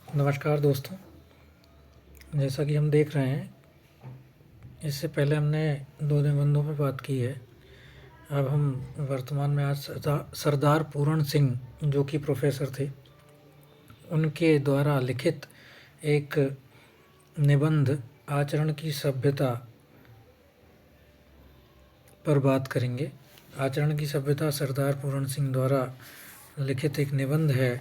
नमस्कार दोस्तों। जैसा कि हम देख रहे हैं, इससे पहले हमने दो निबंधों पे बात की है। अब हम वर्तमान में आज सरदार पूरण सिंह, जो कि प्रोफेसर थे, उनके द्वारा लिखित एक निबंध आचरण की सभ्यता पर बात करेंगे। आचरण की सभ्यता सरदार पूरण सिंह द्वारा लिखित एक निबंध है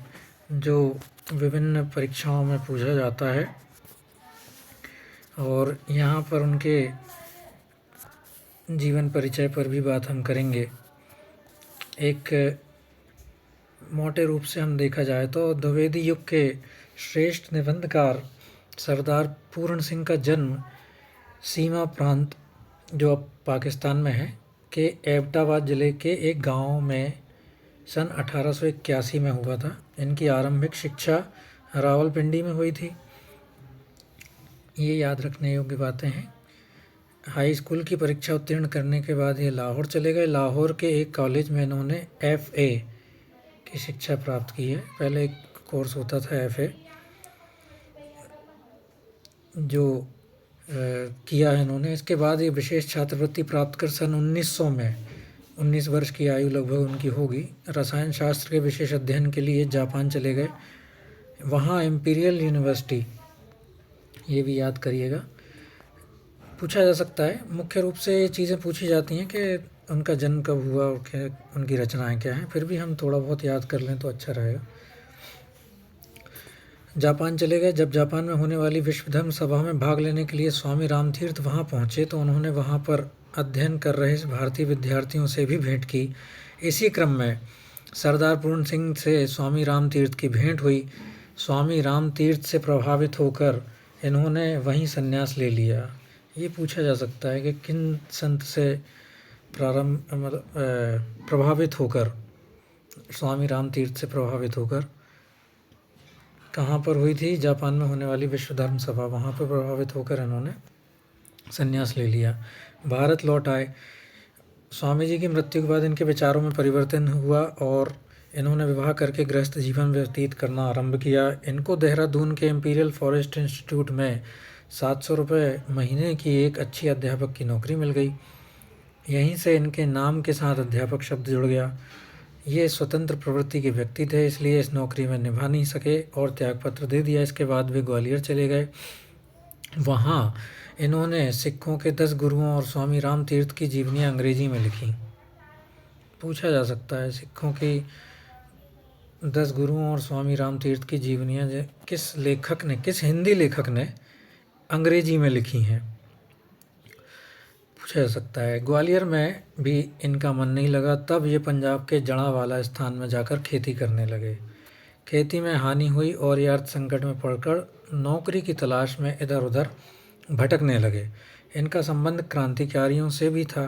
जो विभिन्न परीक्षाओं में पूछा जाता है, और यहाँ पर उनके जीवन परिचय पर भी बात हम करेंगे। एक मोटे रूप से हम देखा जाए तो द्विवेदी युग के श्रेष्ठ निबंधकार सरदार पूरण सिंह का जन्म सीमा प्रांत, जो अब पाकिस्तान में है, के एबटाबाद ज़िले के एक गांव में सन 1881 में हुआ था। इनकी आरंभिक शिक्षा रावलपिंडी में हुई थी। ये याद रखने योग्य बातें हैं। हाई स्कूल की परीक्षा उत्तीर्ण करने के बाद ये लाहौर चले गए। लाहौर के एक कॉलेज में इन्होंने FA की शिक्षा प्राप्त की है। पहले एक कोर्स होता था FA, जो किया है इन्होंने। इसके बाद ये विशेष छात्रवृत्ति प्राप्त कर सन 1900 में, 19 वर्ष की आयु लगभग उनकी होगी, रसायन शास्त्र के विशेष अध्ययन के लिए जापान चले गए। वहाँ इम्पीरियल यूनिवर्सिटी, ये भी याद करिएगा, पूछा जा सकता है। मुख्य रूप से ये चीज़ें पूछी जाती हैं कि उनका जन्म कब हुआ और क्या उनकी रचनाएं क्या हैं। फिर भी हम थोड़ा बहुत याद कर लें तो अच्छा रहेगा। जापान चले गए। जब जापान में होने वाली विश्व धर्म सभा में भाग लेने के लिए स्वामी रामतीर्थ वहाँ पहुँचे तो उन्होंने वहाँ पर अध्ययन कर रहे भारतीय विद्यार्थियों से भी भेंट की। इसी क्रम में सरदार पूर्ण सिंह से स्वामी रामतीर्थ की भेंट हुई। स्वामी रामतीर्थ से प्रभावित होकर इन्होंने वहीं संन्यास ले लिया। ये पूछा जा सकता है कि किन संत से प्रभावित होकर, स्वामी रामतीर्थ से प्रभावित होकर, कहाँ पर हुई थी? जापान में होने वाली विश्व धर्म सभा, वहाँ पर प्रभावित होकर इन्होंने संन्यास ले लिया। भारत लौट आए। स्वामी जी की मृत्यु के बाद इनके विचारों में परिवर्तन हुआ और इन्होंने विवाह करके गृहस्थ जीवन व्यतीत करना आरंभ किया। इनको देहरादून के इम्पीरियल फॉरेस्ट इंस्टीट्यूट में 700 रुपये महीने की एक अच्छी अध्यापक की नौकरी मिल गई। यहीं से इनके नाम के साथ अध्यापक शब्द जुड़ गया। ये स्वतंत्र प्रवृत्ति के व्यक्ति थे, इसलिए इस नौकरी में निभा नहीं सके और त्यागपत्र दे दिया। इसके बाद वे ग्वालियर चले गए। वहाँ इन्होंने सिखों के 10 गुरुओं और स्वामी रामतीर्थ की जीवनियाँ अंग्रेजी में लिखी। पूछा जा सकता है सिखों की 10 गुरुओं और स्वामी रामतीर्थ की जीवनियाँ किस लेखक ने, किस हिंदी लेखक ने अंग्रेजी में लिखी हैं, पूछा जा सकता है। ग्वालियर में भी इनका मन नहीं लगा। तब ये पंजाब के जड़ावाला स्थान में जाकर खेती करने लगे। खेती में हानि हुई और ये अर्थ संकट में पड़कर नौकरी की तलाश में इधर उधर भटकने लगे। इनका संबंध क्रांतिकारियों से भी था।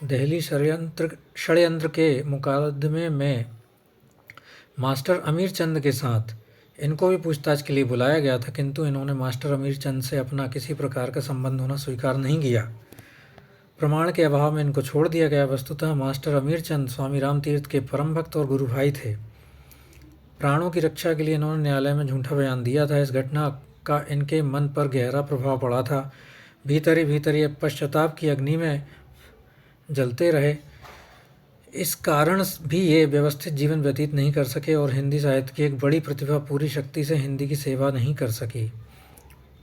दिल्ली षड्यंत्र के मुकदमे में मास्टर अमीर चंद के साथ इनको भी पूछताछ के लिए बुलाया गया था, किंतु इन्होंने मास्टर अमीर चंद से अपना किसी प्रकार का संबंध होना स्वीकार नहीं किया। प्रमाण के अभाव में इनको छोड़ दिया गया। वस्तुतः मास्टर अमीर चंद स्वामी रामतीर्थ के परम भक्त और गुरु भाई थे। प्राणों की रक्षा के लिए इन्होंने न्यायालय में झूठा बयान दिया था। इस घटना का इनके मन पर गहरा प्रभाव पड़ा था। भीतर ही भीतर ये पश्चाताप की अग्नि में जलते रहे। इस कारण भी ये व्यवस्थित जीवन व्यतीत नहीं कर सके और हिंदी साहित्य की एक बड़ी प्रतिभा पूरी शक्ति से हिंदी की सेवा नहीं कर सकी।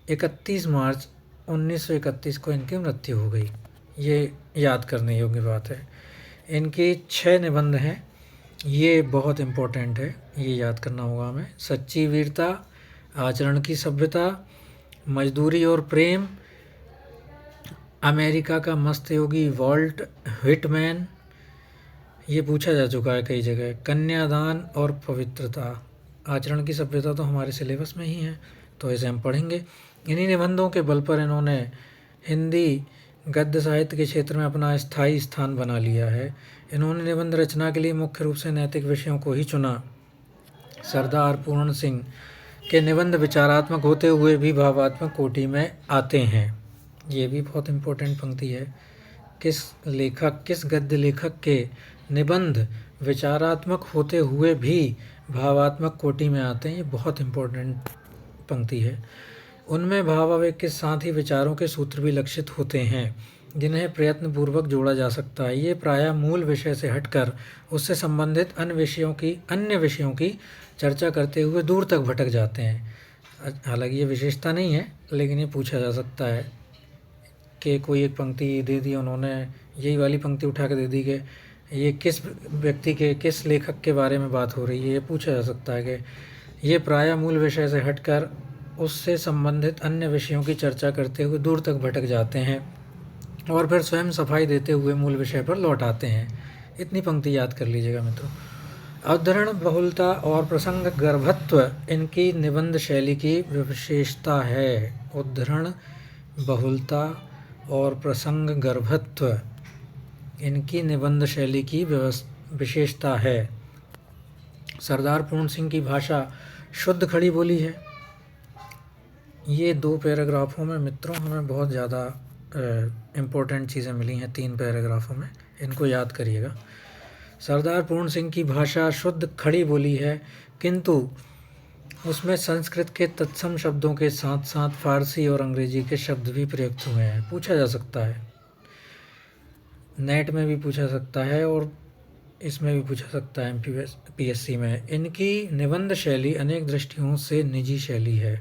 31 मार्च 1931 को इनकी मृत्यु हो गई। ये याद करने योग्य बात है। इनकी 6 निबंध हैं, ये बहुत इम्पोर्टेंट है, ये याद करना होगा हमें। सच्ची वीरता, आचरण की सभ्यता, मजदूरी और प्रेम, अमेरिका का मस्त योगी वॉल्ट व्हिटमैन, ये पूछा जा चुका है कई जगह। कन्यादान और पवित्रता। आचरण की सभ्यता तो हमारे सिलेबस में ही है, तो इसे हम पढ़ेंगे। इन्हीं निबंधों के बल पर इन्होंने हिंदी गद्य साहित्य के क्षेत्र में अपना स्थायी स्थान बना लिया है। इन्होंने निबंध रचना के लिए मुख्य रूप से नैतिक विषयों को ही चुना। सरदार पूर्ण सिंह के निबंध विचारात्मक होते हुए भी भावात्मक कोटि में आते हैं। ये भी बहुत इम्पोर्टेंट पंक्ति है। किस गद्य लेखक के निबंध विचारात्मक होते हुए भी भावात्मक कोटि में आते हैं, ये बहुत इम्पोर्टेंट पंक्ति है। उनमें भावावेग के साथ ही विचारों के सूत्र भी लक्षित होते हैं, जिन्हें प्रयत्नपूर्वक जोड़ा जा सकता है। ये प्रायः मूल विषय से हटकर उससे संबंधित अन्य विषयों की चर्चा करते हुए दूर तक भटक जाते हैं। हालांकि ये विशेषता नहीं है, लेकिन ये पूछा जा सकता है कि कोई एक पंक्ति दे दी, उन्होंने यही वाली पंक्ति उठा के दे दी कि ये किस व्यक्ति के, किस लेखक के बारे में बात हो रही है। ये पूछा जा सकता है कि ये प्रायः मूल विषय से हटकर उससे संबंधित अन्य विषयों की चर्चा करते हुए दूर तक भटक जाते हैं और फिर स्वयं सफाई देते हुए मूल विषय पर लौट आते हैं। इतनी पंक्ति याद कर लीजिएगा मित्रों। अवतरण बहुलता और प्रसंग गर्भत्व इनकी निबंध शैली की विशेषता है। उद्धरण बहुलता और प्रसंग गर्भत्व इनकी निबंध शैली की विशेषता है। सरदार पूर्ण सिंह की भाषा शुद्ध खड़ी बोली है। ये 2 पैराग्राफों में मित्रों हमें बहुत ज़्यादा इम्पोर्टेंट चीज़ें मिली हैं। 3 पैराग्राफों में इनको याद करिएगा। सरदार पूर्ण सिंह की भाषा शुद्ध खड़ी बोली है, किंतु उसमें संस्कृत के तत्सम शब्दों के साथ साथ फारसी और अंग्रेजी के शब्द भी प्रयुक्त हुए हैं। पूछा जा सकता है, नेट में भी पूछा सकता है और इसमें भी पूछा सकता है MPSC में। इनकी निबंध शैली अनेक दृष्टियों से निजी शैली है।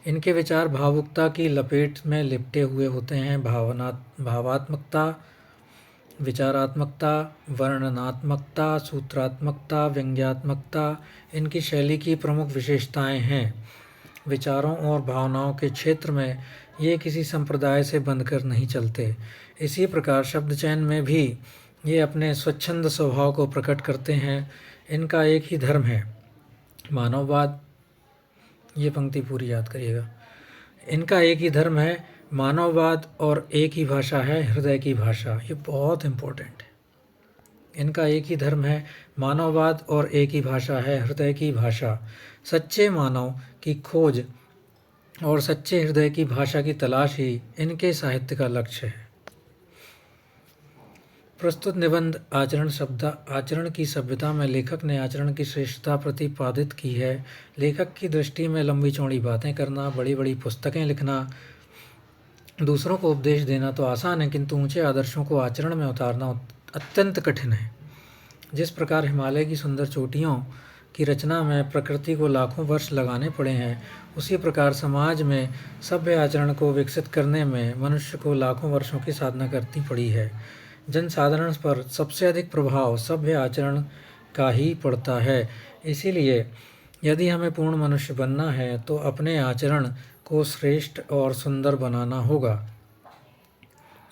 इनके विचार भावुकता की लपेट में लिपटे हुए होते हैं। भावात्मकता, विचारात्मकता, वर्णनात्मकता, सूत्रात्मकता, व्यंग्यात्मकता इनकी शैली की प्रमुख विशेषताएं हैं। विचारों और भावनाओं के क्षेत्र में ये किसी संप्रदाय से बंधकर नहीं चलते। इसी प्रकार शब्द चयन में भी ये अपने स्वच्छंद स्वभाव को प्रकट करते हैं। इनका एक ही धर्म है, मानववाद। ये पंक्ति पूरी याद करिएगा। इनका एक ही धर्म है, मानववाद, और एक ही भाषा है, हृदय की भाषा। ये बहुत इम्पोर्टेंट है। इनका एक ही धर्म है, मानववाद, और एक ही भाषा है, हृदय की भाषा। सच्चे मानव की खोज और सच्चे हृदय की भाषा की तलाश ही इनके साहित्य का लक्ष्य है। प्रस्तुत निबंध आचरण की सभ्यता में लेखक ने आचरण की श्रेष्ठता प्रतिपादित की है। लेखक की दृष्टि में लंबी चौड़ी बातें करना, बड़ी बड़ी पुस्तकें लिखना, दूसरों को उपदेश देना तो आसान है, किंतु ऊंचे आदर्शों को आचरण में उतारना अत्यंत कठिन है। जिस प्रकार हिमालय की सुंदर चोटियों की रचना में प्रकृति को लाखों वर्ष लगाने पड़े हैं, उसी प्रकार समाज में सभ्य आचरण को विकसित करने में मनुष्य को लाखों वर्षों की साधना करनी पड़ी है। जनसाधारण पर सबसे अधिक प्रभाव सभ्य आचरण का ही पड़ता है। इसीलिए यदि हमें पूर्ण मनुष्य बनना है तो अपने आचरण को श्रेष्ठ और सुंदर बनाना होगा।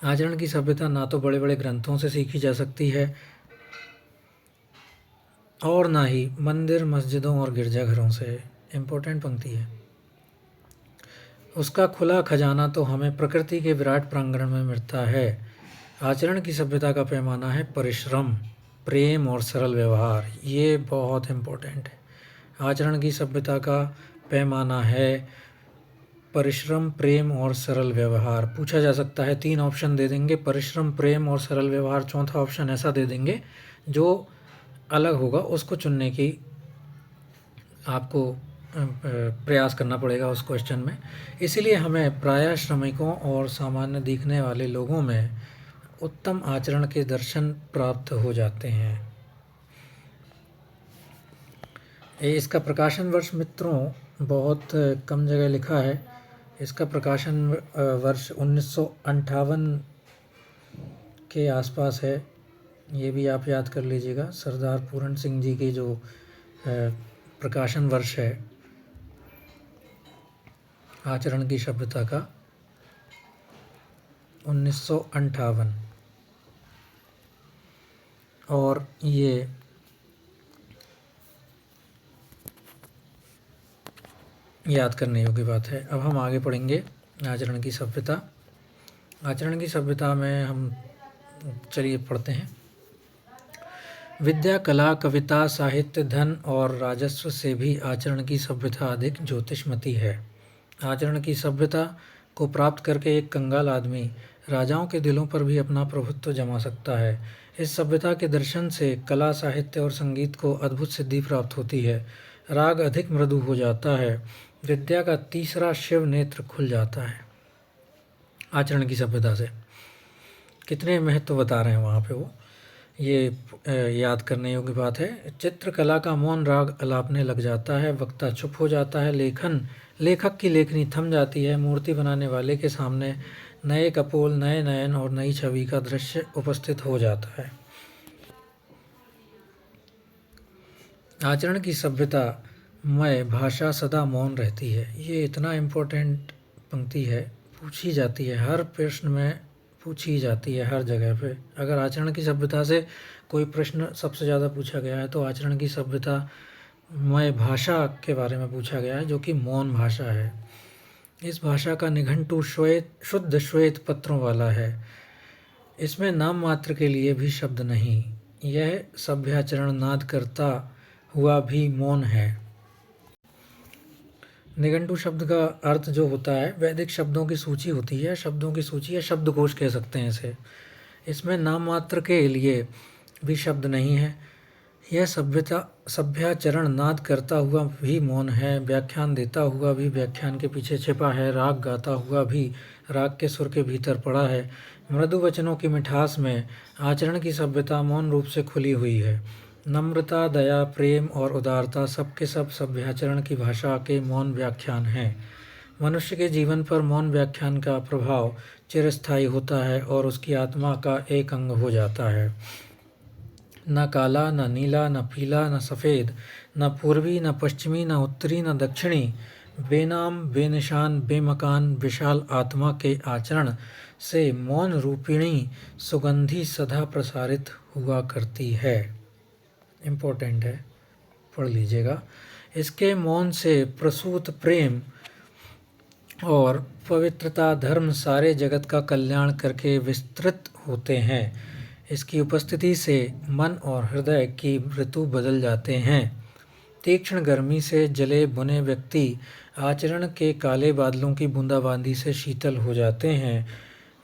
आचरण की सभ्यता ना तो बड़े बड़े ग्रंथों से सीखी जा सकती है और ना ही मंदिर, मस्जिदों और गिरजाघरों से। इम्पोर्टेंट पंक्ति है। उसका खुला खजाना तो हमें प्रकृति के विराट प्रांगण में मिलता है। आचरण की सभ्यता का पैमाना है परिश्रम, प्रेम और सरल व्यवहार। ये बहुत इम्पोर्टेंट है। आचरण की सभ्यता का पैमाना है परिश्रम, प्रेम और सरल व्यवहार। पूछा जा सकता है, 3 ऑप्शन दे देंगे, परिश्रम, प्रेम और सरल व्यवहार। चौथा ऑप्शन ऐसा दे देंगे जो अलग होगा, उसको चुनने की आपको प्रयास करना पड़ेगा उस क्वेश्चन में। इसीलिए हमें प्रायः श्रमिकों और सामान्य दिखने वाले लोगों में उत्तम आचरण के दर्शन प्राप्त हो जाते हैं। इसका प्रकाशन वर्ष मित्रों बहुत कम जगह लिखा है। इसका प्रकाशन वर्ष 1958 के आसपास है। ये भी आप याद कर लीजिएगा। सरदार पूर्ण सिंह जी की जो प्रकाशन वर्ष है आचरण की सभ्यता का, 1958, और ये याद करने योग्य बात है। अब हम आगे पढ़ेंगे आचरण की सभ्यता। आचरण की सभ्यता में हम चलिए पढ़ते हैं। विद्या, कला, कविता, साहित्य, धन और राजस्व से भी आचरण की सभ्यता अधिक ज्योतिषमती है। आचरण की सभ्यता को प्राप्त करके एक कंगाल आदमी राजाओं के दिलों पर भी अपना प्रभुत्व जमा सकता है। इस सभ्यता के दर्शन से कला, साहित्य और संगीत को अद्भुत सिद्धि प्राप्त होती है। राग अधिक मृदु हो जाता है, विद्या का तीसरा शिव नेत्र खुल जाता है। आचरण की सभ्यता से कितने महत्व बता रहे हैं वहाँ पे वो, ये याद करने योग्य बात है। चित्रकला का मौन राग अलापने लग जाता है, वक्ता चुप हो जाता है, लेखक की लेखनी थम जाती है, मूर्ति बनाने वाले के सामने नए कपोल, नए नयन और नई छवि का दृश्य उपस्थित हो जाता है। आचरण की सभ्यता में भाषा सदा मौन रहती है। ये इतना इम्पोर्टेंट पंक्ति है, पूछी जाती है हर प्रश्न में, पूछी जाती है हर जगह पे। अगर आचरण की सभ्यता से कोई प्रश्न सबसे ज़्यादा पूछा गया है तो आचरण की सभ्यता में भाषा के बारे में पूछा गया है, जो कि मौन भाषा है। इस भाषा का निघंटु शुद्ध श्वेत पत्रों वाला है। इसमें नाम मात्र के लिए भी शब्द नहीं। यह सभ्याचरण नाद करता हुआ भी मौन है। निघंटु शब्द का अर्थ जो होता है, वैदिक शब्दों की सूची होती है, शब्दों की सूची या शब्दकोश कह सकते हैं इसे। इसमें नाम मात्र के लिए भी शब्द नहीं है। यह सभ्याचरण नाद करता हुआ भी मौन है, व्याख्यान देता हुआ भी व्याख्यान के पीछे छिपा है, राग गाता हुआ भी राग के सुर के भीतर पड़ा है। मृदु वचनों की मिठास में आचरण की सभ्यता मौन रूप से खुली हुई है। नम्रता, दया, प्रेम और उदारता सबके सब सभ्याचरण की भाषा के मौन व्याख्यान हैं। मनुष्य के जीवन पर मौन व्याख्यान का प्रभाव चिरस्थायी होता है और उसकी आत्मा का एक अंग हो जाता है। न काला, न नीला, न पीला, न सफ़ेद, न पूर्वी, न पश्चिमी, न उत्तरी, न दक्षिणी, बेनाम, बेनिशान, बेमकान विशाल आत्मा के आचरण से मौन रूपिणी सुगंधी सदा प्रसारित हुआ करती है। इम्पोर्टेंट है, पढ़ लीजिएगा। इसके मौन से प्रसूत प्रेम और पवित्रता धर्म सारे जगत का कल्याण करके विस्तृत होते हैं। इसकी उपस्थिति से मन और हृदय की ऋतु बदल जाते हैं। तीक्ष्ण गर्मी से जले बुने व्यक्ति आचरण के काले बादलों की बूंदाबांदी से शीतल हो जाते हैं।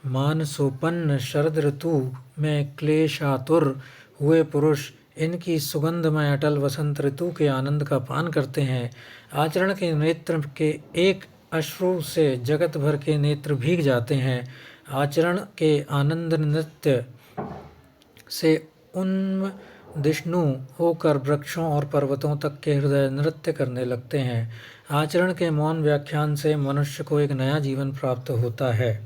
मानसोपन्न शरद ऋतु में क्लेशातुर हुए पुरुष इनकी सुगंधमय अटल वसंत ऋतु के आनंद का पान करते हैं। आचरण के नेत्र के एक अश्रु से जगत भर के नेत्र भीग जाते हैं। आचरण के आनंद नृत्य से उन्मदिष्णु होकर वृक्षों और पर्वतों तक के हृदय नृत्य करने लगते हैं। आचरण के मौन व्याख्यान से मनुष्य को एक नया जीवन प्राप्त होता है।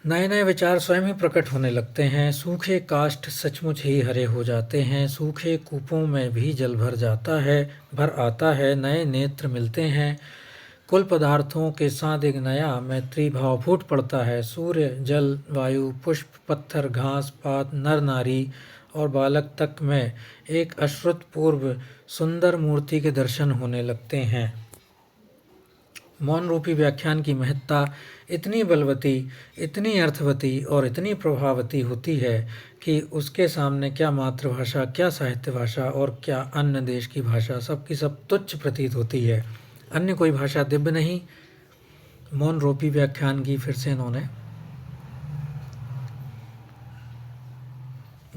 नए नए विचार स्वयं ही प्रकट होने लगते हैं। सूखे काष्ठ सचमुच ही हरे हो जाते हैं। सूखे कूपों में भी जल भर आता है। नए नेत्र मिलते हैं। कुल पदार्थों के साथ एक नया मैत्री भाव फूट पड़ता है। सूर्य, जल, वायु, पुष्प, पत्थर, घास, पात, नर नारी और बालक तक में एक अश्रुतपूर्व सुंदर मूर्ति के दर्शन होने लगते हैं। मौन रूपी व्याख्यान की महत्ता इतनी बलवती, इतनी अर्थवती और इतनी प्रभावती होती है कि उसके सामने क्या मातृभाषा, क्या साहित्य भाषा और क्या अन्य देश की भाषा सब की सब तुच्छ प्रतीत होती है। अन्य कोई भाषा दिव्य नहीं। मौन रूपी व्याख्यान की फिर से इन्होंने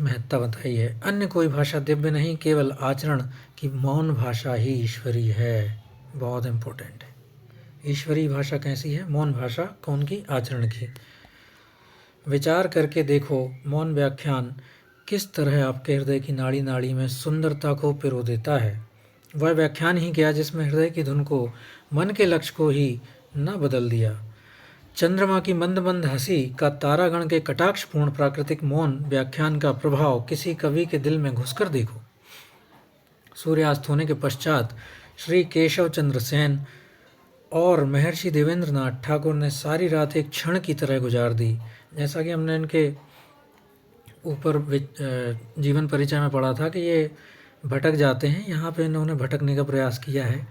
महत्ता बताई है। अन्य कोई भाषा दिव्य नहीं, केवल आचरण की मौन भाषा ही ईश्वरी है। बहुत इम्पोर्टेंट है। ईश्वरी भाषा कैसी है? मौन भाषा। कौन की? आचरण की। विचार करके देखो, मौन व्याख्यान किस तरह आपके हृदय की नाड़ी नाड़ी में सुंदरता को पिरो देता है। वह व्याख्यान ही क्या जिसमें हृदय की धुन को, मन के लक्ष्य को ही न बदल दिया। चंद्रमा की मंद मंद हंसी का तारागण के कटाक्षपूर्ण प्राकृतिक मौन व्याख्यान का प्रभाव किसी कवि के दिल में घुसकर देखो। सूर्यास्त होने के पश्चात श्री केशव चंद्र सेन और महर्षि देवेंद्रनाथ ठाकुर ने सारी रात एक क्षण की तरह गुजार दी। जैसा कि हमने इनके ऊपर जीवन परिचय में पढ़ा था कि ये भटक जाते हैं, यहाँ पे इन्होंने भटकने का प्रयास किया है।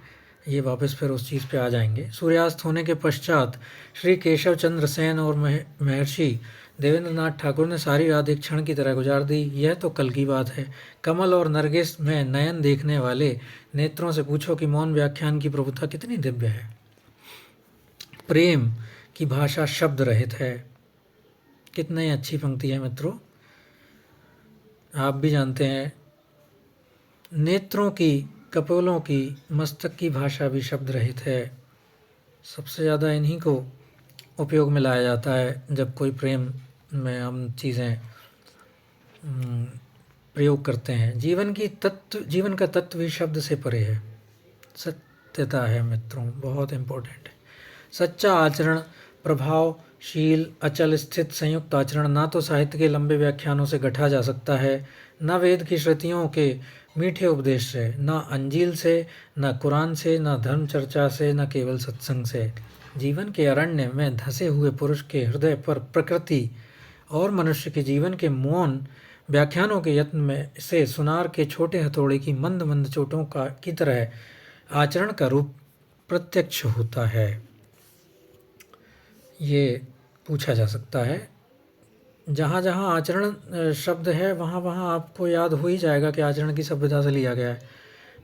ये वापस फिर उस चीज़ पे आ जाएंगे। सूर्यास्त होने के पश्चात श्री केशव चंद्र सेन और महर्षि देवेंद्रनाथ ठाकुर ने सारी रात एक क्षण की तरह गुजार दी। यह तो कल की बात है। कमल और नरगिस में नयन देखने वाले नेत्रों से पूछो कि मौन व्याख्यान की प्रभुता कितनी दिव्य है। प्रेम की भाषा शब्द रहित है। कितनी अच्छी पंक्ति है मित्रों। आप भी जानते हैं नेत्रों की, कपोलों की, मस्तक की भाषा भी शब्द रहित है। सबसे ज़्यादा इन्हीं को उपयोग में लाया जाता है जब कोई प्रेम में हम चीज़ें प्रयोग करते हैं। जीवन का तत्व ही शब्द से परे है। सत्यता है मित्रों, बहुत इम्पोर्टेंट है। सच्चा आचरण, प्रभावशील, अचल, स्थित, संयुक्त आचरण ना तो साहित्य के लंबे व्याख्यानों से गढ़ा जा सकता है, न वेद की श्रुतियों के मीठे उपदेश से, न अंजील से, न कुरान से, न धर्म चर्चा से, न केवल सत्संग से। जीवन के अरण्य में धंसे हुए पुरुष के हृदय पर प्रकृति और मनुष्य के जीवन के मौन व्याख्यानों के यत्न में से सुनार के छोटे हथौड़े की मंद मंद चोटों की तरह आचरण का रूप प्रत्यक्ष होता है। ये पूछा जा सकता है। जहाँ जहाँ आचरण शब्द है वहाँ वहाँ आपको याद हो ही जाएगा कि आचरण की सभ्यता से लिया गया है।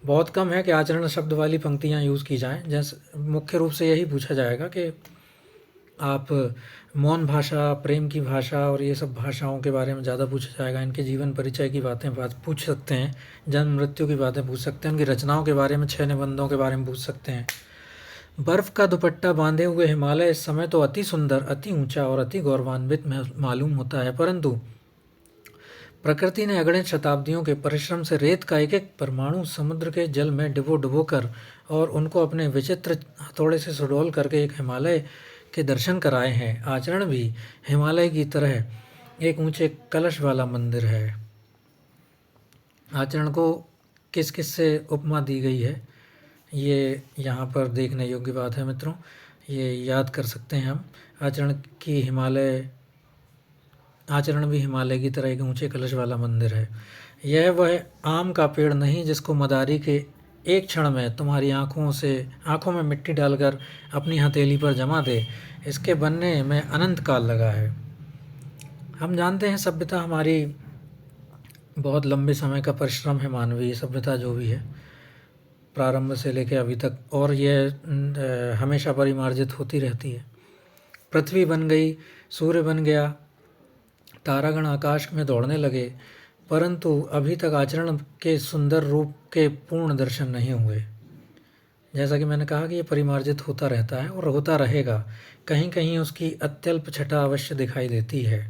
बहुत कम है कि आचरण शब्द वाली पंक्तियाँ यूज़ की जाएं। जैसे मुख्य रूप से यही पूछा जाएगा कि आप मौन भाषा, प्रेम की भाषा और ये सब भाषाओं के बारे में ज़्यादा पूछा जाएगा। इनके जीवन परिचय की बात पूछ सकते हैं, जन्म मृत्यु की बातें पूछ सकते हैं, उनकी रचनाओं के बारे में, 6 निबंधों के बारे में पूछ सकते हैं। बर्फ़ का दुपट्टा बांधे हुए हिमालय इस समय तो अति सुंदर, अति ऊंचा और अति गौरवान्वित मालूम होता है, परंतु प्रकृति ने अगणित शताब्दियों के परिश्रम से रेत का एक एक परमाणु समुद्र के जल में डुबो कर और उनको अपने विचित्र हथौड़े से सुडौल करके एक हिमालय के दर्शन कराए हैं। आचरण भी हिमालय की तरह एक ऊंचे कलश वाला मंदिर है। आचरण को किस किस से उपमा दी गई है, ये यहाँ पर देखने योग्य बात है मित्रों। ये याद कर सकते हैं हम। आचरण भी हिमालय की तरह एक ऊंचे कलश वाला मंदिर है। यह वह आम का पेड़ नहीं जिसको मदारी के एक क्षण में तुम्हारी आंखों में मिट्टी डालकर अपनी हथेली पर जमा दे। इसके बनने में अनंत काल लगा है। हम जानते हैं सभ्यता हमारी बहुत लंबे समय का परिश्रम है। मानवीय सभ्यता जो भी है, प्रारंभ से लेकर अभी तक, और यह हमेशा परिमार्जित होती रहती है। पृथ्वी बन गई, सूर्य बन गया, तारागण आकाश में दौड़ने लगे, परंतु अभी तक आचरण के सुंदर रूप के पूर्ण दर्शन नहीं हुए। जैसा कि मैंने कहा कि ये परिमार्जित होता रहता है और होता रहेगा। कहीं कहीं उसकी अत्यल्प छटा अवश्य दिखाई देती है।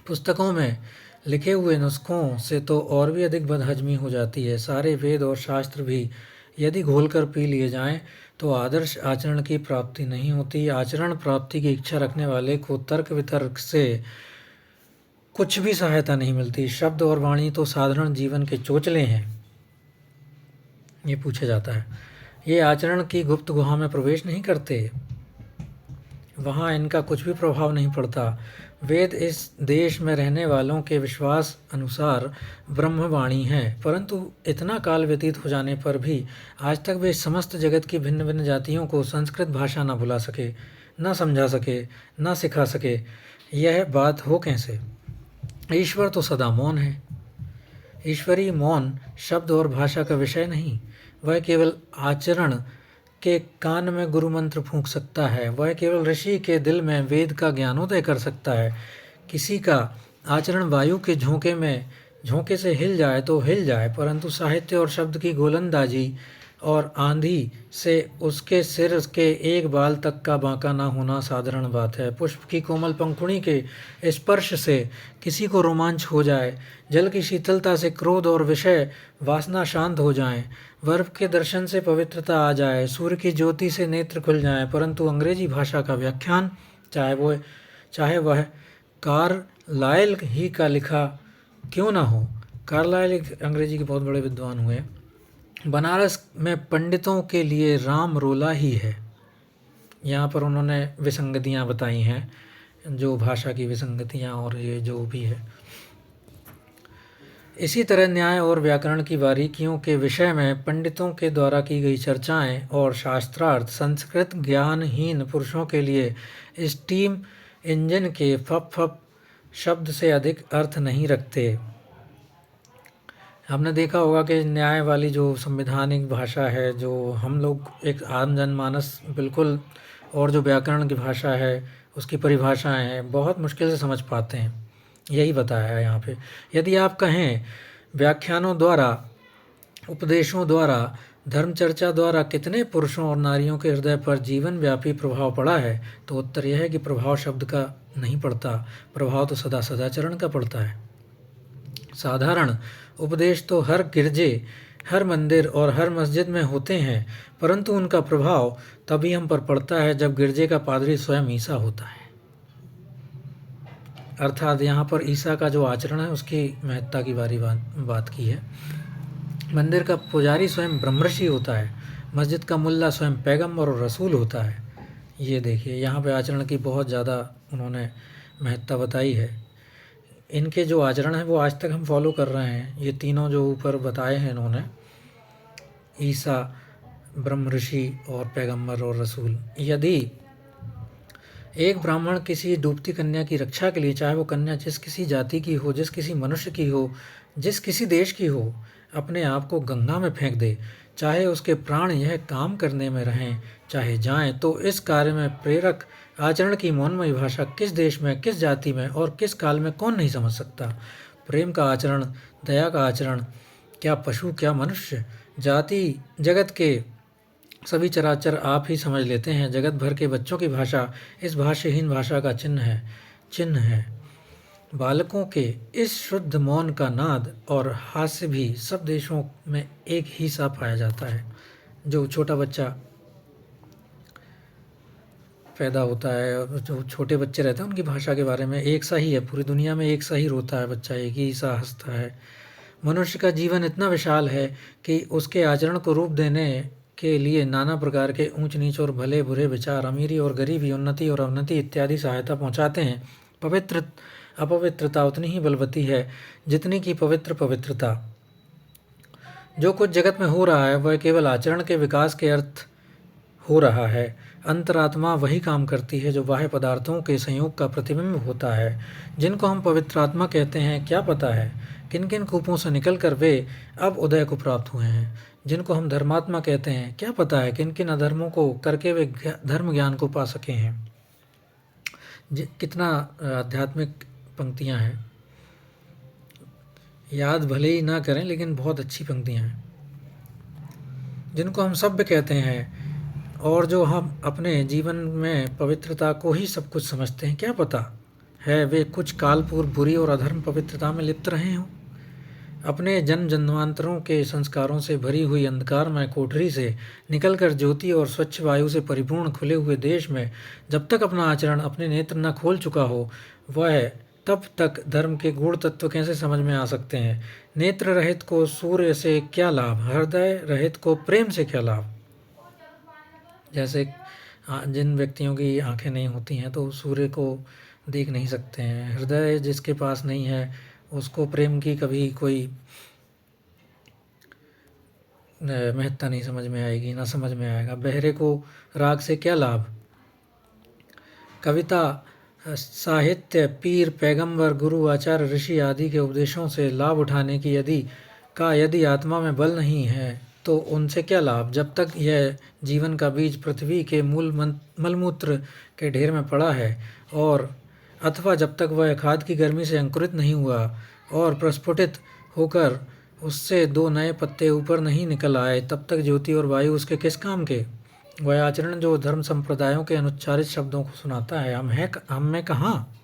पुस्तकों में लिखे हुए नुस्खों से तो और भी अधिक बदहजमी हो जाती है। सारे वेद और शास्त्र भी यदि घोलकर पी लिए जाएं तो आदर्श आचरण की प्राप्ति नहीं होती। आचरण प्राप्ति की इच्छा रखने वाले को तर्क वितर्क से कुछ भी सहायता नहीं मिलती। शब्द और वाणी तो साधारण जीवन के चोचले हैं, ये पूछा जाता है। ये आचरण की गुप्त गुहा में प्रवेश नहीं करते, वहाँ इनका कुछ भी प्रभाव नहीं पड़ता। वेद इस देश में रहने वालों के विश्वास अनुसार ब्रह्मवाणी है, परंतु इतना काल व्यतीत हो जाने पर भी आज तक वे समस्त जगत की भिन्न भिन्न जातियों को संस्कृत भाषा न भुला सके, न समझा सके, न सिखा सके। यह बात हो कैसे? ईश्वर तो सदा मौन है। ईश्वरीय मौन शब्द और भाषा का विषय नहीं, वह केवल आचरण के कान में गुरु मंत्र फूंक सकता है। वह केवल ऋषि के दिल में वेद का ज्ञानोदय कर सकता है। किसी का आचरण वायु के झोंके से हिल जाए तो हिल जाए, परंतु साहित्य और शब्द की गोलंदाजी और आंधी से उसके सिर के एक बाल तक का बांका ना होना साधारण बात है। पुष्प की कोमल पंखुड़ी के स्पर्श से किसी को रोमांच हो जाए, जल की शीतलता से क्रोध और विषय वासना शांत हो जाएं, बर्फ के दर्शन से पवित्रता आ जाए, सूर्य की ज्योति से नेत्र खुल जाएं, परंतु अंग्रेजी भाषा का व्याख्यान, चाहे वह कार्लाइल ही का लिखा क्यों ना हो। कार्लाइल अंग्रेजी के बहुत बड़े विद्वान हुए। बनारस में पंडितों के लिए राम रोला ही है। यहाँ पर उन्होंने विसंगतियाँ बताई हैं, जो भाषा की विसंगतियाँ और ये जो भी है। इसी तरह न्याय और व्याकरण की बारीकियों के विषय में पंडितों के द्वारा की गई चर्चाएं और शास्त्रार्थ संस्कृत ज्ञानहीन पुरुषों के लिए स्टीम इंजन के फप फप शब्द से अधिक अर्थ नहीं रखते। हमने देखा होगा कि न्याय वाली जो संवैधानिक भाषा है, जो हम लोग एक आम जनमानस बिल्कुल, और जो व्याकरण की भाषा है उसकी परिभाषाएं हैं, बहुत मुश्किल से समझ पाते हैं। यही बताया है यहाँ पे। यदि आप कहें व्याख्यानों द्वारा उपदेशों द्वारा, धर्म चर्चा द्वारा कितने पुरुषों और नारियों के हृदय पर जीवन व्यापी प्रभाव पड़ा है? तो उत्तर यह है कि प्रभाव शब्द का नहीं पड़ता, प्रभाव तो सदा सदाचरण का पड़ता है। साधारण उपदेश तो हर गिरजे, हर मंदिर और हर मस्जिद में होते हैं, परंतु उनका प्रभाव तभी हम पर पड़ता है जब गिरजे का पादरी स्वयं ईसा होता है। अर्थात यहाँ पर ईसा का जो आचरण है उसकी महत्ता की बात की है। मंदिर का पुजारी स्वयं ब्रह्मर्षि होता है, मस्जिद का मुल्ला स्वयं पैगंबर और रसूल होता है। ये देखिए यहाँ पे आचरण की बहुत ज़्यादा उन्होंने महत्ता बताई है। इनके जो आचरण है वो आज तक हम फॉलो कर रहे हैं। ये तीनों जो ऊपर बताए हैं इन्होंने, ईसा, ब्रह्मर्षि और पैगंबर और रसूल। यदि एक ब्राह्मण किसी डूबती कन्या की रक्षा के लिए, चाहे वो कन्या जिस किसी जाति की हो, जिस किसी मनुष्य की हो, जिस किसी देश की हो, अपने आप को गंगा में फेंक दे, चाहे उसके प्राण यह काम करने में रहें चाहे जाएं, तो इस कार्य में प्रेरक आचरण की मौनमयी भाषा किस देश में, किस जाति में और किस काल में कौन नहीं समझ सकता। प्रेम का आचरण, दया का आचरण, क्या पशु क्या मनुष्य, जाति जगत के सभी चराचर आप ही समझ लेते हैं। जगत भर के बच्चों की भाषा इस भाष्यहीन भाषा का चिन्ह है। बालकों के इस शुद्ध मौन का नाद और हास्य भी सब देशों में एक ही सा पाया जाता है। जो छोटा बच्चा पैदा होता है, जो छोटे बच्चे रहते हैं, उनकी भाषा के बारे में एक सा ही है। पूरी दुनिया में एक सा ही रोता है बच्चा, एक ही सा हंसता है। मनुष्य का जीवन इतना विशाल है कि उसके आचरण को रूप देने के लिए नाना प्रकार के ऊंच नीच और भले बुरे विचार, अमीरी और गरीबी, उन्नति और अवनति इत्यादि सहायता पहुंचाते हैं। पवित्र अपवित्रता उतनी ही बलवती है जितनी की पवित्रता। जो कुछ जगत में हो रहा है वह केवल आचरण के विकास के अर्थ हो रहा है। अंतरात्मा वही काम करती है जो बाह्य पदार्थों के संयोग का प्रतिबिंब होता है। जिनको हम पवित्रात्मा कहते हैं, क्या पता है किन किन कूपों से निकलकर वे अब उदय को प्राप्त हुए हैं। जिनको हम धर्मात्मा कहते हैं, क्या पता है किन किन अधर्मों को करके वे धर्म ज्ञान को पा सके हैं। कितना आध्यात्मिक पंक्तियां हैं, याद भले ही ना करें लेकिन बहुत अच्छी पंक्तियां हैं। जिनको हम सभ्य कहते हैं और जो हम अपने जीवन में पवित्रता को ही सब कुछ समझते हैं, क्या पता है वे कुछ काल पूर्व बुरी और अधर्म पवित्रता में लिप्त रहे हों। अपने जन्म जन्मांतरों के संस्कारों से भरी हुई अंधकारमय कोठरी से निकलकर ज्योति और स्वच्छ वायु से परिपूर्ण खुले हुए देश में जब तक अपना आचरण अपने नेत्र न खोल चुका हो, वह तब तक धर्म के गूढ़ तत्व कैसे समझ में आ सकते हैं। नेत्र रहित को सूर्य से क्या लाभ, हृदय रहित को प्रेम से क्या लाभ। जैसे जिन व्यक्तियों की आंखें नहीं होती हैं तो सूर्य को देख नहीं सकते हैं। हृदय जिसके पास नहीं है उसको प्रेम की कभी कोई महत्ता नहीं समझ में आएगी, ना समझ में आएगा। बहरे को राग से क्या लाभ। कविता, साहित्य, पीर, पैगंबर, गुरु, आचार्य, ऋषि आदि के उपदेशों से लाभ उठाने की यदि आत्मा में बल नहीं है तो उनसे क्या लाभ। जब तक यह जीवन का बीज पृथ्वी के मलमूत्र के ढेर में पड़ा है और अथवा जब तक वह खाद की गर्मी से अंकुरित नहीं हुआ और प्रस्फुटित होकर उससे दो नए पत्ते ऊपर नहीं निकल आए, तब तक ज्योति और वायु उसके किस काम के। वह आचरण जो धर्म संप्रदायों के अनुच्चारित शब्दों को सुनाता है, हम में कहाँ।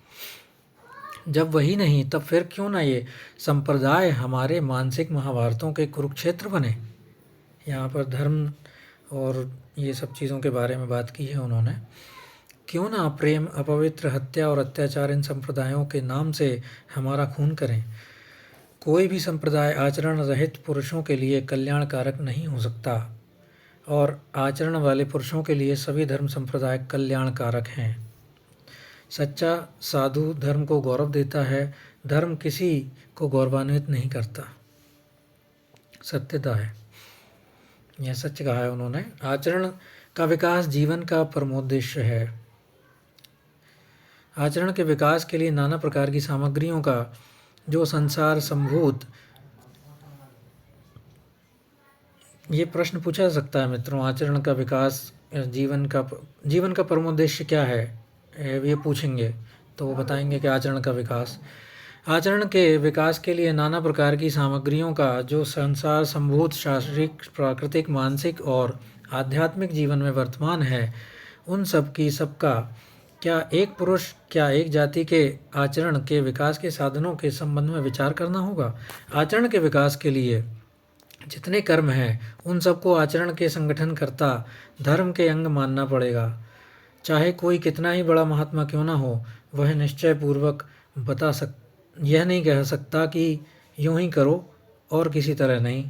जब वही नहीं तब फिर क्यों ना ये संप्रदाय हमारे मानसिक महाभारतों के कुरुक्षेत्र बने। यहाँ पर धर्म और ये सब चीज़ों के बारे में बात की है उन्होंने। क्यों ना प्रेम, अपवित्र, हत्या और अत्याचार इन संप्रदायों के नाम से हमारा खून करें। कोई भी संप्रदाय आचरण रहित पुरुषों के लिए कल्याणकारक नहीं हो सकता और आचरण वाले पुरुषों के लिए सभी धर्म संप्रदाय कल्याणकारक हैं। सच्चा साधु धर्म को गौरव देता है, धर्म किसी को गौरवान्वित नहीं करता। सत्यता है, यह सच कहा है उन्होंने। आचरण का विकास जीवन का परमोद्देश्य है। आचरण के विकास के लिए नाना प्रकार की सामग्रियों का जो संसार संभूत, ये प्रश्न पूछा जा सकता है मित्रों, आचरण का विकास जीवन का परमोद्देश्य क्या है, ये पूछेंगे तो वो बताएंगे कि आचरण का विकास। आचरण के विकास के लिए नाना प्रकार की सामग्रियों का जो संसार संभूत शारीरिक, प्राकृतिक, मानसिक और आध्यात्मिक जीवन में वर्तमान है, उन सब की सबका क्या एक पुरुष, क्या एक जाति के आचरण के विकास के साधनों के संबंध में विचार करना होगा। आचरण के विकास के लिए जितने कर्म हैं, उन सबको आचरण के संगठनकर्ता धर्म के अंग मानना पड़ेगा। चाहे कोई कितना ही बड़ा महात्मा क्यों ना हो, वह निश्चय पूर्वक यह नहीं कह सकता कि यूं ही करो और किसी तरह नहीं।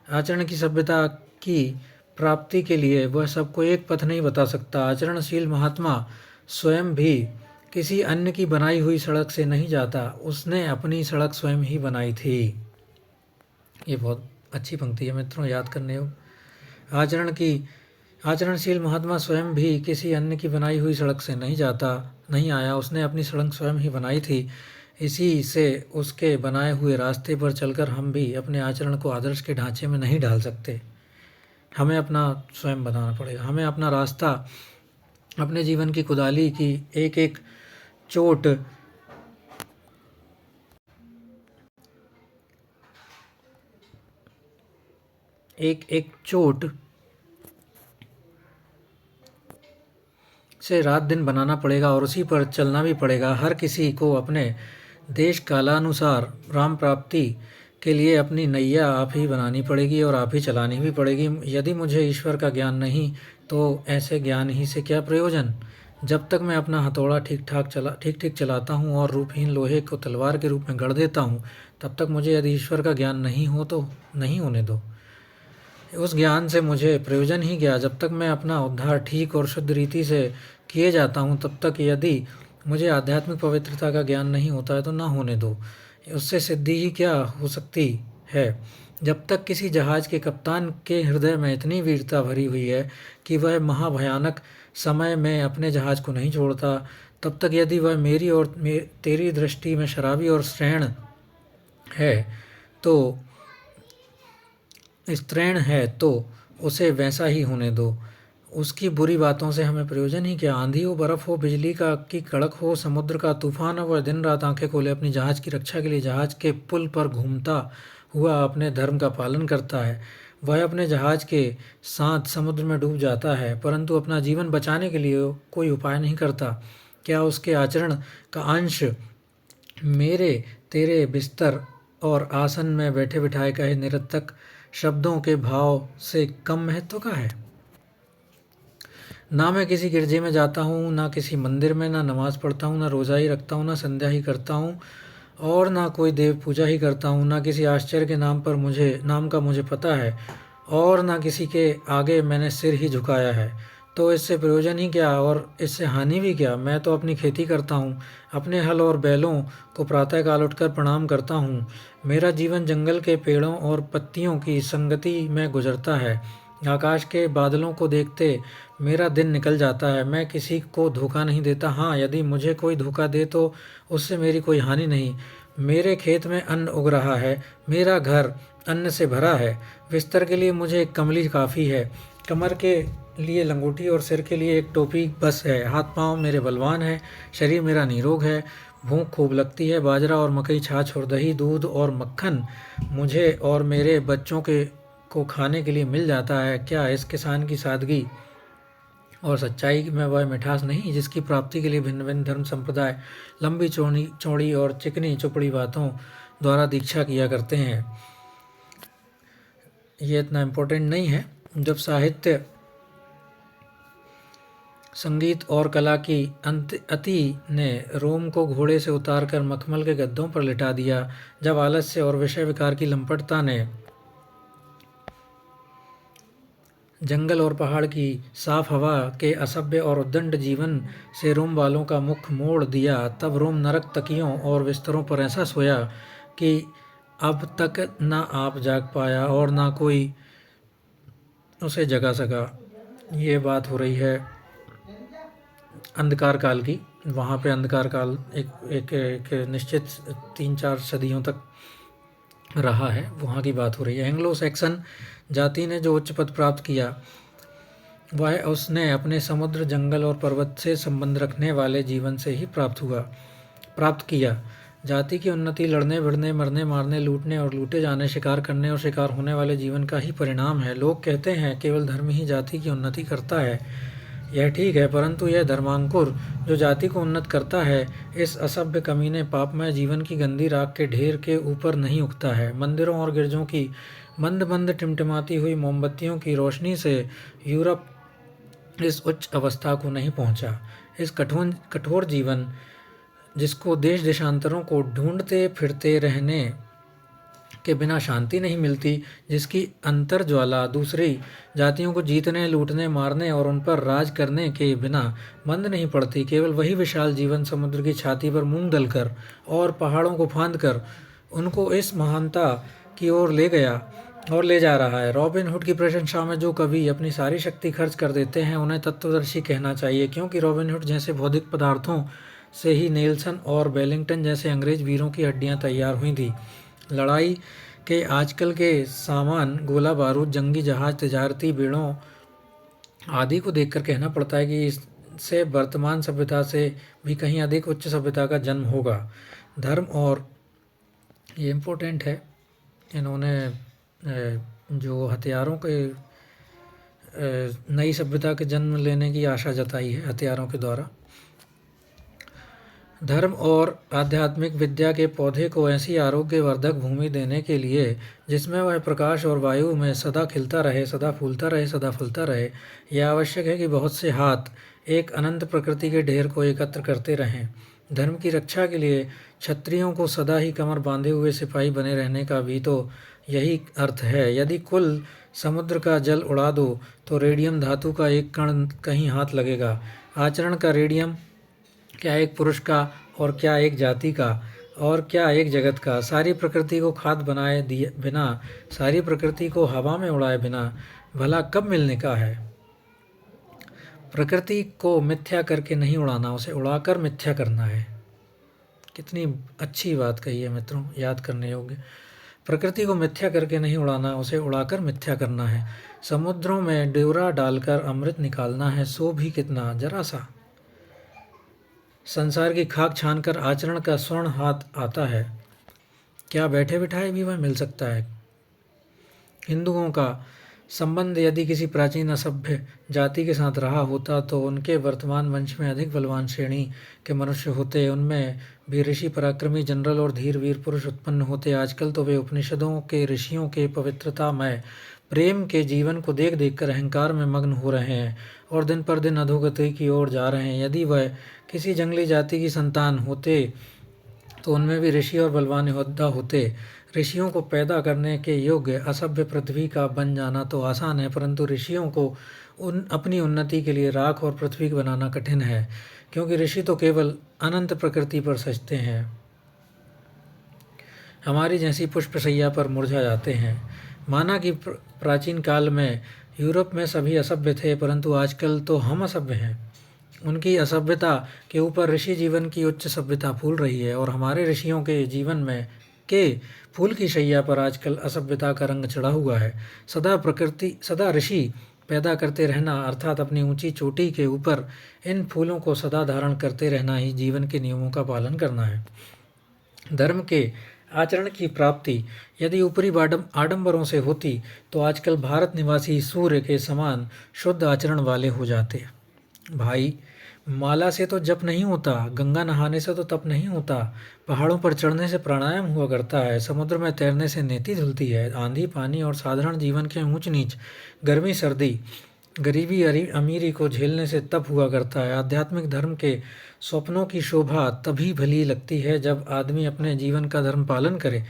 आचरण की सभ्यता की प्राप्ति के लिए वह सबको एक पथ नहीं बता सकता। आचरणशील महात्मा स्वयं भी किसी अन्य की बनाई हुई सड़क से नहीं जाता, उसने अपनी सड़क स्वयं ही बनाई थी। ये बहुत अच्छी पंक्ति है मित्रों, याद करने योग। आचरणशील महात्मा स्वयं भी किसी अन्य की बनाई हुई सड़क से नहीं आया, उसने अपनी सड़क स्वयं ही बनाई थी। इसी से उसके बनाए हुए रास्ते पर चलकर हम भी अपने आचरण को आदर्श के ढांचे में नहीं ढाल सकते। हमें अपना स्वयं बनाना पड़ेगा। हमें अपना रास्ता, अपने जीवन की कुदाली की एक एक चोट से रात दिन बनाना पड़ेगा और उसी पर चलना भी पड़ेगा। हर किसी को अपने देश कालानुसार राम प्राप्ति के लिए अपनी नैया आप ही बनानी पड़ेगी और आप ही चलानी भी पड़ेगी। यदि मुझे ईश्वर का ज्ञान नहीं तो ऐसे ज्ञान ही से क्या प्रयोजन। जब तक मैं अपना हथौड़ा ठीक ठीक चलाता हूँ और रूपहीन लोहे को तलवार के रूप में गढ़ देता हूँ, तब तक मुझे यदि ईश्वर का ज्ञान नहीं हो तो नहीं होने दो। उस ज्ञान से मुझे प्रयोजन ही क्या। जब तक मैं अपना उद्धार ठीक और शुद्ध रीति से किए जाता हूँ, तब तक यदि मुझे आध्यात्मिक पवित्रता का ज्ञान नहीं होता है तो ना होने दो। उससे सिद्धि ही क्या हो सकती है। जब तक किसी जहाज के कप्तान के हृदय में इतनी वीरता भरी हुई है कि वह महाभयानक समय में अपने जहाज को नहीं छोड़ता, तब तक यदि वह मेरी और तेरी दृष्टि में शराबी और स्त्रैण है तो उसे वैसा ही होने दो। उसकी बुरी बातों से हमें प्रयोजन ही क्या। आंधी हो, बर्फ हो, बिजली की कड़क हो, समुद्र का तूफान हो, वह दिन रात आंखें खोले अपनी जहाज की रक्षा के लिए जहाज के पुल पर घूमता हुआ अपने धर्म का पालन करता है। वह अपने जहाज के साथ समुद्र में डूब जाता है, परंतु अपना जीवन बचाने के लिए कोई उपाय नहीं करता। क्या उसके आचरण का अंश मेरे तेरे बिस्तर और आसन में बैठे बिठाए कहे निरर्थक शब्दों के भाव से कम महत्व का है। ना मैं किसी गिरजे में जाता हूँ, ना किसी मंदिर में, ना नमाज पढ़ता हूँ, ना रोज़ा ही रखता हूँ, ना संध्या ही करता हूँ और ना कोई देव पूजा ही करता हूँ। ना किसी आश्चर्य के नाम का मुझे पता है और ना किसी के आगे मैंने सिर ही झुकाया है। तो इससे प्रयोजन ही क्या और इससे हानि भी क्या। मैं तो अपनी खेती करता हूँ, अपने हल और बैलों को प्रातःकाल उठकर प्रणाम करता हूँ। मेरा जीवन जंगल के पेड़ों और पत्तियों की संगति में गुजरता है। आकाश के बादलों को देखते मेरा दिन निकल जाता है। मैं किसी को धोखा नहीं देता। हाँ, यदि मुझे कोई धोखा दे तो उससे मेरी कोई हानि नहीं। मेरे खेत में अन्न उग रहा है, मेरा घर अन्न से भरा है। बिस्तर के लिए मुझे एक कमली काफ़ी है, कमर के लिए लंगोटी और सिर के लिए एक टोपी बस है। हाथ पांव मेरे बलवान हैं, शरीर मेरा निरोग है। भूख खूब लगती है। बाजरा और मकई, छाछ और दही, दूध और मक्खन मुझे और मेरे बच्चों को खाने के लिए मिल जाता है। क्या इस किसान की सादगी और सच्चाई में वह मिठास नहीं जिसकी प्राप्ति के लिए भिन्न भिन्न धर्म संप्रदाय लंबी चौड़ी और चिकनी चुपड़ी बातों द्वारा दीक्षा किया करते हैं। ये इतना इम्पोर्टेंट नहीं है। जब साहित्य, संगीत और कला की अति ने रोम को घोड़े से उतारकर मखमल के गद्दों पर लिटा दिया, जब आलस्य और विषय विकार की लंपटता ने जंगल और पहाड़ की साफ हवा के असभ्य और उद्दंड जीवन से रोम वालों का मुख मोड़ दिया, तब रोम नरक तकियों और बिस्तरों पर ऐसा सोया कि अब तक ना आप जाग पाया और ना कोई उसे जगा सका। ये बात हो रही है अंधकार काल की। वहाँ पे अंधकार काल एक निश्चित 3-4 सदियों तक रहा है, वहाँ की बात हो रही है। एंग्लो सैक्सन जाति ने जो उच्च पद प्राप्त किया वह उसने अपने समुद्र, जंगल और पर्वत से संबंध रखने वाले जीवन से ही प्राप्त किया। जाति की उन्नति लड़ने भिड़ने, मरने मारने, लूटने और लूटे जाने, शिकार करने और शिकार होने वाले जीवन का ही परिणाम है। लोग कहते हैं केवल धर्म ही जाति की उन्नति करता है। यह ठीक है, परंतु यह धर्मांकुर जो जाति को उन्नत करता है, इस असभ्य कमीने पापमय जीवन की गंदी राख के ढेर के ऊपर नहीं उगता है। मंदिरों और गिरजों की मंद मंद टिमटिमाती हुई मोमबत्तियों की रोशनी से यूरोप इस उच्च अवस्था को नहीं पहुंचा। इस कठोर जीवन जिसको देश देशांतरों को ढूंढते फिरते रहने के बिना शांति नहीं मिलती, जिसकी अंतर ज्वाला दूसरी जातियों को जीतने, लूटने, मारने और उन पर राज करने के बिना मंद नहीं पड़ती, केवल वही विशाल जीवन समुद्र की छाती पर मूंग दलकर और पहाड़ों को फांद कर उनको इस महानता की ओर ले गया और ले जा रहा है। रॉबिन हुड की प्रशंसा में जो कवि अपनी सारी शक्ति खर्च कर देते हैं, उन्हें तत्वदर्शी कहना चाहिए, क्योंकि रॉबिन हुड जैसे बौद्धिक पदार्थों से ही नेल्सन और वेलिंगटन जैसे अंग्रेज वीरों की हड्डियां तैयार हुई थी। लड़ाई के आजकल के सामान, गोला बारूद, जंगी जहाज, तिजारती बेड़ों आदि को देखकर कहना पड़ता है कि इससे वर्तमान सभ्यता से भी कहीं अधिक उच्च सभ्यता का जन्म होगा। धर्म और ये इम्पोर्टेंट है, इन्होंने जो हथियारों के नई सभ्यता के जन्म लेने की आशा जताई है हथियारों के द्वारा। धर्म और आध्यात्मिक विद्या के पौधे को ऐसी आरोग्यवर्धक भूमि देने के लिए जिसमें वह प्रकाश और वायु में सदा खिलता रहे, सदा फूलता रहे, सदा फलता रहे, यह आवश्यक है कि बहुत से हाथ एक अनंत प्रकृति के ढेर को एकत्र करते रहें। धर्म की रक्षा के लिए क्षत्रियों को सदा ही कमर बांधे हुए सिपाही बने रहने का भी तो यही अर्थ है। यदि कुल समुद्र का जल उड़ा दो तो रेडियम धातु का एक कण कहीं हाथ लगेगा। आचरण का रेडियम क्या एक पुरुष का, और क्या एक जाति का, और क्या एक जगत का। सारी प्रकृति को खाद बनाए दिए बिना, सारी प्रकृति को हवा में उड़ाए बिना भला कब मिलने का है। प्रकृति को मिथ्या करके नहीं उड़ाना, उसे उड़ाकर मिथ्या करना है। कितनी अच्छी बात कही है मित्रों, याद करने योग्य। प्रकृति को मिथ्या करके नहीं उड़ाना, उसे उड़ाकर मिथ्या करना है। समुद्रों में ड्योरा डालकर अमृत निकालना है, सो भी कितना, जरा सा। संसार की खाक छानकर आचरण का स्वर्ण हाथ आता है, क्या बैठे बिठाए भी वह मिल सकता है। हिंदुओं का संबंध यदि किसी प्राचीन असभ्य जाति के साथ रहा होता तो उनके वर्तमान वंश में अधिक बलवान श्रेणी के मनुष्य होते, उनमें भी ऋषि, पराक्रमी, जनरल और धीर वीर पुरुष उत्पन्न होते। आजकल तो वे उपनिषदों के ऋषियों के पवित्रतामय प्रेम के जीवन को देख देख कर अहंकार में मग्न हो रहे हैं और दिन पर दिन अधोगति की ओर जा रहे हैं। यदि वह किसी जंगली जाति की संतान होते तो उनमें भी ऋषि और बलवान योद्धा होते। ऋषियों को पैदा करने के योग्य असभ्य पृथ्वी का बन जाना तो आसान है, परंतु ऋषियों को अपनी उन्नति के लिए राख और पृथ्वी बनाना कठिन है, क्योंकि ऋषि तो केवल अनंत प्रकृति पर सजते हैं, हमारी जैसी पुष्पशैया पर मुरझा जाते हैं। माना कि प्राचीन काल में यूरोप में सभी असभ्य थे, परंतु आजकल तो हम असभ्य हैं। उनकी असभ्यता के ऊपर ऋषि जीवन की उच्च सभ्यता फूल रही है, और हमारे ऋषियों के जीवन में के फूल की शैया पर आजकल असभ्यता का रंग चढ़ा हुआ है। सदा ऋषि पैदा करते रहना, अर्थात अपनी ऊंची चोटी के ऊपर इन फूलों को सदा धारण करते रहना ही जीवन के नियमों का पालन करना है। धर्म के आचरण की प्राप्ति यदि ऊपरी आडंबरों से होती तो आजकल भारत निवासी सूर्य के समान शुद्ध आचरण वाले हो जाते। भाई, माला से तो जप नहीं होता, गंगा नहाने से तो तप नहीं होता, पहाड़ों पर चढ़ने से प्राणायाम हुआ करता है, समुद्र में तैरने से नेति धुलती है, आंधी पानी और साधारण जीवन के ऊंच नीच, गर्मी सर्दी, गरीबी अमीरी को झेलने से तप हुआ करता है। आध्यात्मिक धर्म के स्वप्नों की शोभा तभी भली लगती है जब आदमी अपने जीवन का धर्म पालन करे।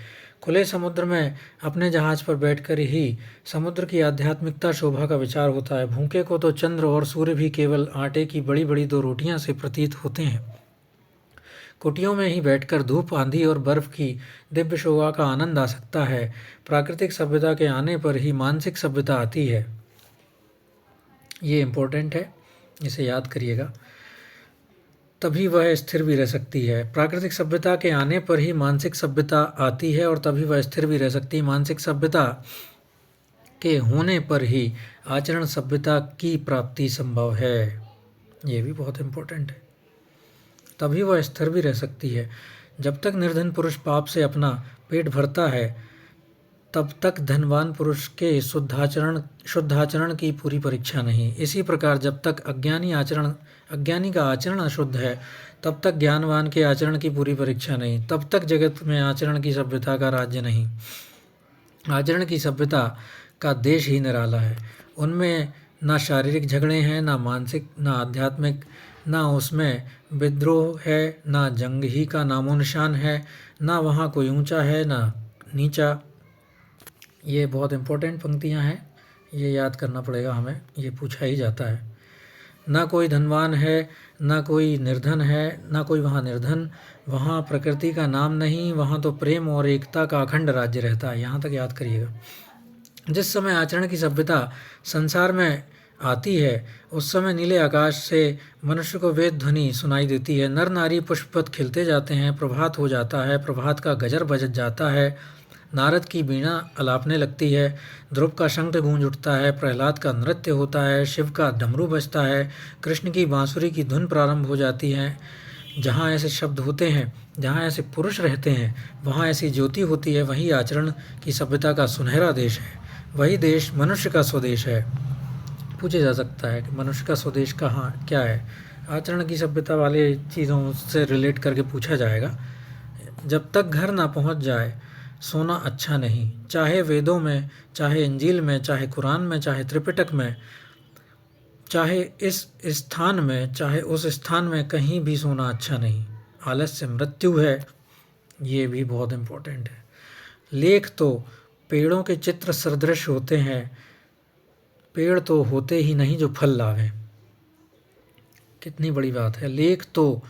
खुले समुद्र में अपने जहाज पर बैठकर ही समुद्र की आध्यात्मिकता शोभा का विचार होता है। भूखे को तो चंद्र और सूर्य भी केवल आटे की बड़ी बड़ी 2 रोटियां से प्रतीत होते हैं। कुटियों में ही बैठकर धूप, आंधी और बर्फ की दिव्य शोभा का आनंद आ सकता है। प्राकृतिक सभ्यता के आने पर ही मानसिक सभ्यता आती है। ये इम्पोर्टेंट है, इसे याद करिएगा, तभी वह स्थिर भी रह सकती है। प्राकृतिक सभ्यता के आने पर ही मानसिक सभ्यता आती है और तभी वह स्थिर भी रह सकती है। मानसिक सभ्यता के होने पर ही आचरण सभ्यता की प्राप्ति संभव है। ये भी बहुत इम्पोर्टेंट है, तभी वह स्थिर भी रह सकती है। जब तक निर्धन पुरुष पाप से अपना पेट भरता है तब तक धनवान पुरुष के शुद्धाचरण की पूरी परीक्षा नहीं। इसी प्रकार जब तक अज्ञानी का आचरण अशुद्ध है तब तक ज्ञानवान के आचरण की पूरी परीक्षा नहीं। तब तक जगत में आचरण की सभ्यता का राज्य नहीं। आचरण की सभ्यता का देश ही निराला है। उनमें ना शारीरिक झगड़े हैं, ना मानसिक, ना आध्यात्मिक, ना उसमें विद्रोह है, ना जंग ही का नामो निशान है, ना वहाँ कोई ऊंचा है ना नीचा। ये बहुत इम्पोर्टेंट पंक्तियाँ हैं, ये याद करना पड़ेगा हमें, ये पूछा ही जाता है। ना कोई धनवान है, ना कोई निर्धन है, ना कोई वहाँ निर्धन। वहाँ प्रकृति का नाम नहीं, वहाँ तो प्रेम और एकता का अखंड राज्य रहता है। यहाँ तक याद करिएगा। जिस समय आचरण की सभ्यता संसार में आती है उस समय नीले आकाश से मनुष्य को वेद ध्वनि सुनाई देती है। नर नारी पुष्पपथ खिलते जाते हैं, प्रभात हो जाता है, प्रभात का गजर बज जाता है, नारद की वीणा अलापने लगती है, ध्रुव का शंख गूंज उठता है, प्रहलाद का नृत्य होता है, शिव का डमरू बजता है, कृष्ण की बांसुरी की धुन प्रारंभ हो जाती है। जहाँ ऐसे शब्द होते हैं, जहाँ ऐसे पुरुष रहते हैं, वहाँ ऐसी ज्योति होती है। वही आचरण की सभ्यता का सुनहरा देश है, वही देश मनुष्य का स्वदेश है। पूछा जा सकता है कि मनुष्य का स्वदेश कहाँ क्या है। आचरण की सभ्यता वाले चीज़ों से रिलेट करके पूछा जाएगा। जब तक घर ना पहुँच जाए सोना अच्छा नहीं। चाहे वेदों में, चाहे इंजील में, चाहे कुरान में, चाहे त्रिपिटक में, चाहे इस स्थान में, चाहे उस स्थान में, कहीं भी सोना अच्छा नहीं। आलस्य मृत्यु है, ये भी बहुत इम्पोर्टेंट है। लेख तो पेड़ों के चित्र सदृश होते हैं, पेड़ तो होते ही नहीं जो फल लावें। कितनी बड़ी बात है। लेख तो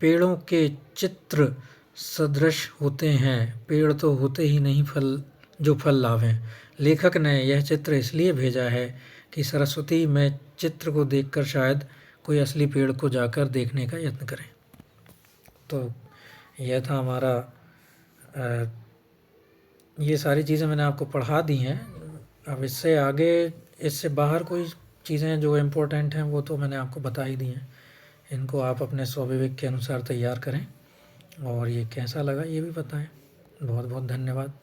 पेड़ों के चित्र सदृश होते हैं, पेड़ तो होते ही नहीं फल जो फल लावें। लेखक ने यह चित्र इसलिए भेजा है कि सरस्वती में चित्र को देखकर शायद कोई असली पेड़ को जाकर देखने का यत्न करें। तो यह था हमारा ये सारी चीज़ें मैंने आपको पढ़ा दी हैं। अब इससे आगे, इससे बाहर कोई चीज़ें जो इम्पोर्टेंट हैं वो तो मैंने आपको बता ही दी हैं। इनको आप अपने स्वविवेक के अनुसार तैयार करें और ये कैसा लगा ये भी बताएं। बहुत बहुत धन्यवाद।